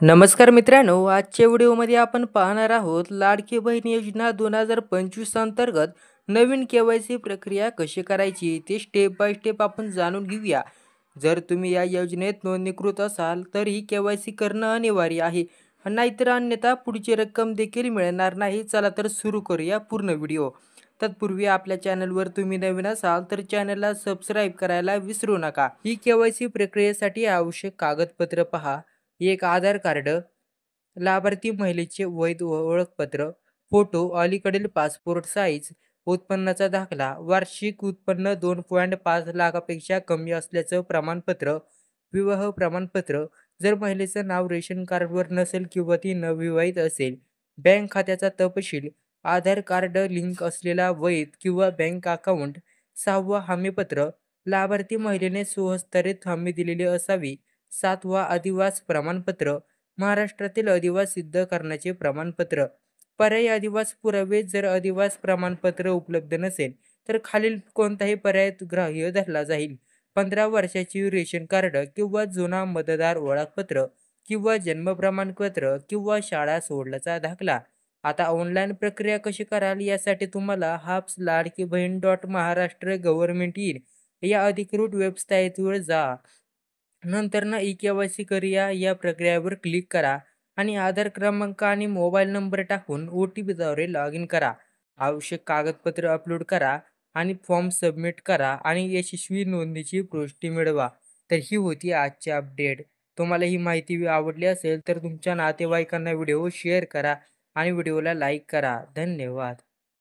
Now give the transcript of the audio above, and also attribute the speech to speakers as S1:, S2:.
S1: नमस्कार मित्रांनो, आजच्या व्हिडिओमध्ये आपण पाहणार आहोत लाडकी बहीण योजना 2025 अंतर्गत नवीन के-वाय-सी प्रक्रिया कशी करायची ते स्टेप बाय स्टेप आपण जाणून घेऊया. जर तुम्ही या योजनेत नोंदणीकृत असाल तर ही के-वाय-सी करणं अनिवार्य आहे, नाहीतर अन्यथा पुढची रक्कम देखील मिळणार नाही. चला तर सुरू करूया पूर्ण व्हिडिओ. तत्पूर्वी आपल्या चॅनलवर तुम्ही नवीन असाल तर चॅनलला सबस्क्राईब करायला विसरू नका. ही के-वाय-सी प्रक्रियेसाठी आवश्यक कागदपत्र पहा. एक आधार कार्ड, लाभार्थी महिलेचे वैध ओळखपत्र, फोटो, अलीकडील पासपोर्ट साईज, उत्पन्नाचा दाखला, वार्षिक उत्पन्न 2.5 लाखापेक्षा कमी असल्याचं प्रमाणपत्र, विवाह प्रमाणपत्र जर महिलेचं नाव रेशन कार्डवर नसेल किंवा ती नवविवाहित असेल, बँक खात्याचा तपशील, आधार कार्ड लिंक असलेला वैध किंवा बँक अकाउंट, 6वा हमीपत्र, लाभार्थी महिलेने सुहस्तांतरित हमी दिलेली असावी, 7वा अधिवास प्रमाणपत्र, महाराष्ट्रातील अधिवास सिद्ध करण्याचे प्रमाणपत्र. पर्यायी अधिवास पुरावे जर अधिवास प्रमाणपत्र उपलब्ध नसेल तर खालील कोणताही पर्याय ग्राह्य धरला जाईल. 15 वर्षाची रेशन कार्ड किंवा जुना मतदार ओळखपत्र किंवा जन्म प्रमाणपत्र किंवा शाळा सोडल्याचा दाखला. आता ऑनलाईन प्रक्रिया कशी कराल यासाठी तुम्हाला laadkibaheen.महाराष्ट्र गव्हर्नमेंट इन या अधिकृत वेबसाईटवर जा. नंतर ई-के-वाय-सी करूया या प्रक्रियेवर क्लिक करा आणि आधार क्रमांक आणि मोबाईल नंबर टाकून OTPद्वारे लॉग इन करा. आवश्यक कागदपत्र अपलोड करा आणि फॉर्म सबमिट करा आणि यशस्वी नोंदणीची पुष्टी मिळवा. तर ही होती आजची अपडेट. तुम्हाला ही माहिती आवडली असेल तर तुमच्या नातेवाईकांना व्हिडिओ शेअर करा आणि व्हिडिओला लाईक करा. धन्यवाद.